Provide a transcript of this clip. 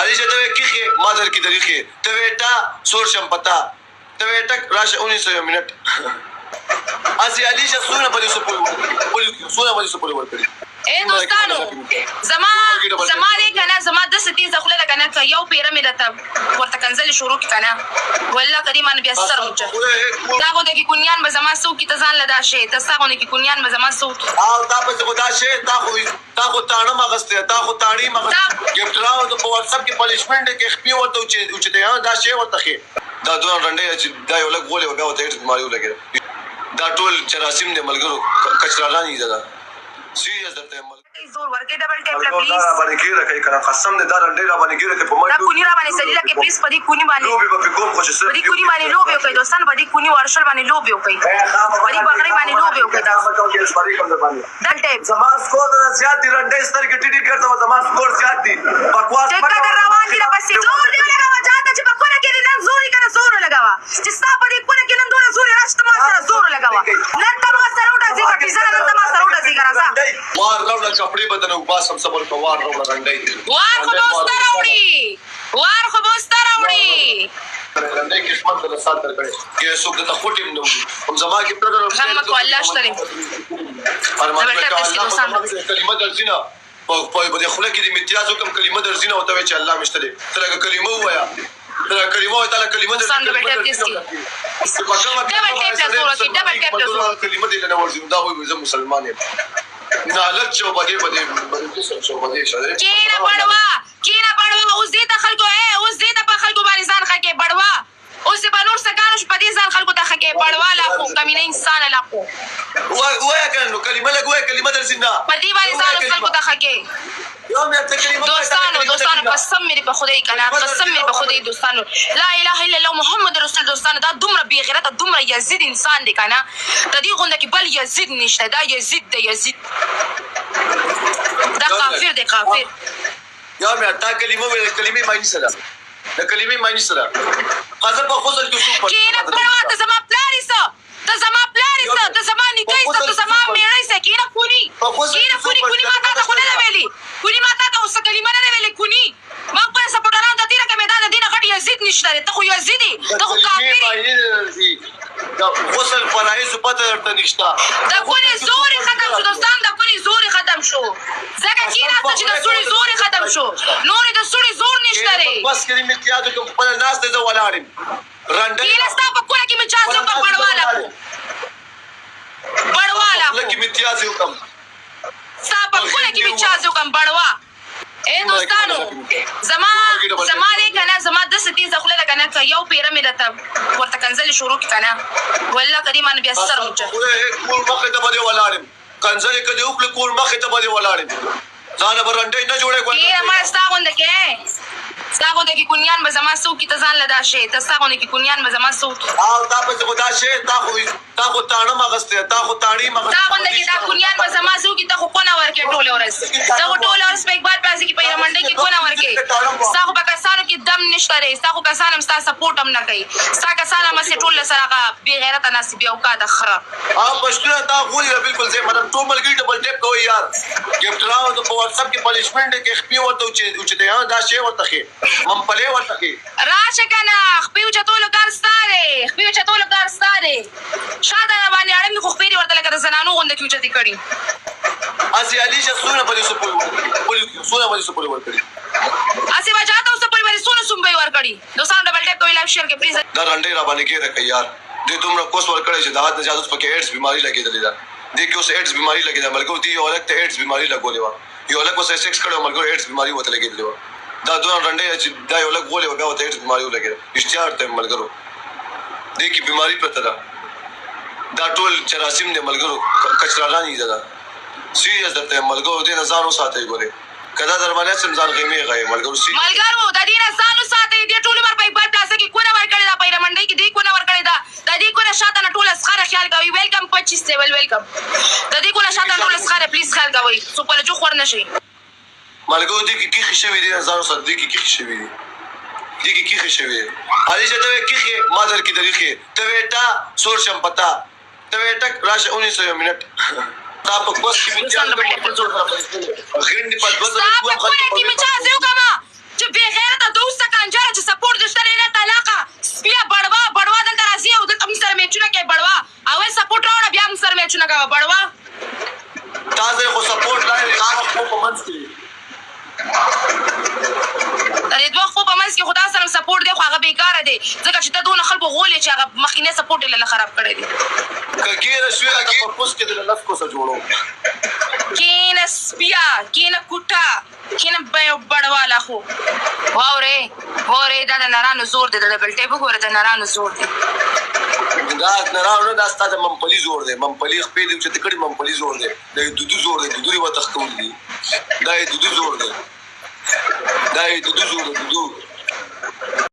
علی چې ته کیخې ما در کې دریخې ته ټا سور شم پتا ته ټک راشه 19 منټ اسی علی چې سونه په دې سونه په دې سپور ورکړي دوستانو زما دې کنه زما د ستې زخله کنه یو پیره مې راته ورته کنځل شروع کنه والله کریم ان بیا سر وچه دا غو د کی کونیان به زما سو کی تزان لدا شي تاسو غو د کی کونیان به زما سو او دا په خدا شي تا خو تاړه مغسته تا خو تاړي مغسته ګپټراو د په واتس اپ کې پنیشمنت کې خپي ورته چې ته دا شی ورته خې دا دوه رنډي چې دا یو لګ غولې وبیا ته بیماری ولګي دا ټول چراسیم دې ملګرو کچراغانی دا سیریس درته زور ورکې ډبل ټیپ لا پلیز دا باندې کېره کوي کنه قسم دې دا رنډي را باندې کېره کې په مړ دا کونی را باندې سړی لکه پلیز پدی کونی باندې لوبي په کوم خوش سره پدی کونی باندې لوبي کوي دوستان پدی کونی ورشل باندې لوبي کوي پدی بغری باندې لوبي کوي دا ټیپ زما سکور دا زیات دي رنډي ستر کې ټیټی کړم زما سکور زیات دي بکواس ټیک روان دي پسې زور دی لګاوه جاته چې په کونه کې نن زوري کنه زور لګاوه چې ستا پدی کونه کې نن دوره زوري راشته ما سره زور لګاوه نن ته ما سره وډه زی کټی سره نن ته ما سره وډه زی ګرځا وار راوړه کپڑے بدن او باسم صبر کو وار راوړه رنډي وار خو بوستر راوړي وار خو بوستر راوړي رنډي قسمت د سات تر کړي کې څوک د خټیم نو هم زما کې پر هم کو الله شته الله کلمه درځینه په بده خله کې د امتیاز حکم کلمه درځینه او ته چې الله مشتري ترګه کلمه وایا ترګه کلمه تعالی کلمه درځینه ډبل ټیپ لزور کې ډبل ټیپ لزور کلمه دې نه ورځم دا وایي زه مسلمان یم نالت شو بده شو بده شاده کینا پړوا اوس دې ته خلکو اوس دې ته په خلکو باندې ځان خکې پړوا اوس په نور سکانو په دې ځان خلکو ته خکې پړوا لا خو کمینه انسان لا خو وای کنه کلمه لګوي کلمه درځینه په دې باندې ځان خلکو ته خکې یو مې ته کلمه دوستانو قسم مې په خدای کنه قسم مې په خدای دوستانو لا اله الا الله محمد رسول دوستانو دا دومره بی غیرت دومره یزید انسان دی کنه د دې غونډه کې بل یزید نشته دا یزید دی یزید دا کافر دی کافر یا مې تا کلمه معنی سره د کلمې معنی سره قضا په خوځل کې څه کینه پروا ته زما پلاری ته زما نکای ته زما میړی سه کینه کونی ما ته خو نه ویلي کونی ما ته اوس کلمه نه ویلي کونی ما په سپورټران د تیرا کې میدان د دینه غټ یزید نشته ته خو یزیدی ته خو کافر دا غسل فرایض پته درته نشته دا کونی زور ختم شو دوستان دا کونی زور ختم شو ځکه کینه ته چې د سوري زور ختم شو نور د سوري زور نشته ری بس کړي مې کیا ته خپل ناس ته ولاړم رنډي کینه ستا په کوله کې مې چا زو په بړواله لکه مې تیاز یو کم ستا په کوله کې مې چا زو کم بړوا دوستانو زما دې کنه زما د ستې زخله کنه یو پیره مې راته ورته کنځل شروع کنه والله کریم ان بیا سر وچه کول مخه ته باندې ولاړم کنځل کدی او کول مخه ته باندې ولاړم ځان برنډي نه جوړه کوي ما ستاغونده کې کونیان به زما سو کی تزان لدا شي تاسو کې کونیان به زما سو او دا په خدا شي تا خو تاړه مغسته تا خو تاړي مغسته دا غونده کې دا کونیان به زما سو کی ته خو کونه ورکه ټوله ورس دا ټوله ورس په یک بار پاسې کې پیره منډي کې کونه ورکه تاسو په کسانو کې دم نشته رې تاسو کسانم تاسو سپورټ هم نه کوي تاسو کسانم سه ټوله سره بی غیرت نصیب او کا د خره او پښتو تا غوړي بالکل زه مطلب ټول ملګری ډبل ټیپ کوي یار ګپټراو د په واتس اپ کې پنیشمنت کې خپي ورته چې ته دا شی ورته خې مم پلي ورته خې راشه کنه خپي چتول کار ستاره شاده باندې اړم خو خپي ورته لکه زنانو غونډه کې چتی کړي اسی علی چې سونه په دې سپور ورکړي اسی بچاته اوس په باندې سونه ور کړي دوستان ډبل ټیپ کوي لایک شیر کې پلیز دا رنډي را باندې کې راکې یار دې دومره کوس ور کړی چې د حد نجات پکې ایډز بیماری لګېدلې ده دې کې اوس ایډز بیماری لګېده ملګرو دی یو لکه ایډز بیماری لګولې و یو لکه اوس سیکس کړو ملګرو ایډز بیماری وته لګېدلې و دا دوه رنډي چې دا یو لکه غولې و بیا وته ایډز بیماری لګېده اشتهار ته ملګرو دې کې بیماری پته ده دا ټول چراسیم دې ملګرو کچراغانی ده سیریس درته ملګرو دې نظر وساتئ ګوره کدا درمانه سمزان غیمه غي ملګرو ملګرو د دې نظر وساتئ دې ټول مر په بای پلاس کې کونه ور کړی دا پیره منډي کې دې کونه ور کړی دا د دې کونه شاته نه ټول اسخره خیال کوي ویلکم 25 لیول ویلکم د دې کونه شاته ټول اسخره پلیز خیال کوي سو په لجو خور نشي ملګرو دې کې خښوي دې نظر وساتئ دې کې خښوي دې کې خښوي علي چې ته کې ما در کې دریخه ته وټا سور شم پتا ته ټک راشه 19 منټ تا په کوس کې مې ځان غړي په څو غړي په دوه ځله کوم خلک چې به غیرت مګه بړوا تاسو خو سپورټ لای هغه خو په منځ کې د دوه خو په منځ کې خدا سره سپورټ دی خو هغه بیکاره دی ځکه چې ته دونه خلکو غولې چې هغه مخکینه سپورټ یې له خراب کړی دی کګیره شوی هغه په پوس کې د لس کو سره جوړو کینه سپیا کینه کوټه کینه بړواله خو واورې دا د نرانو زور دی د ډبل ټیپ وګوره د نرانو زور دی دا نراونه دا ستاسو ممپلی زور دی ممپلی خپې دی چې تکړی ممپلی زور دی د دودو زور دی دودو وته خول دی دا دودو زور دی دا دودو زور دی دودو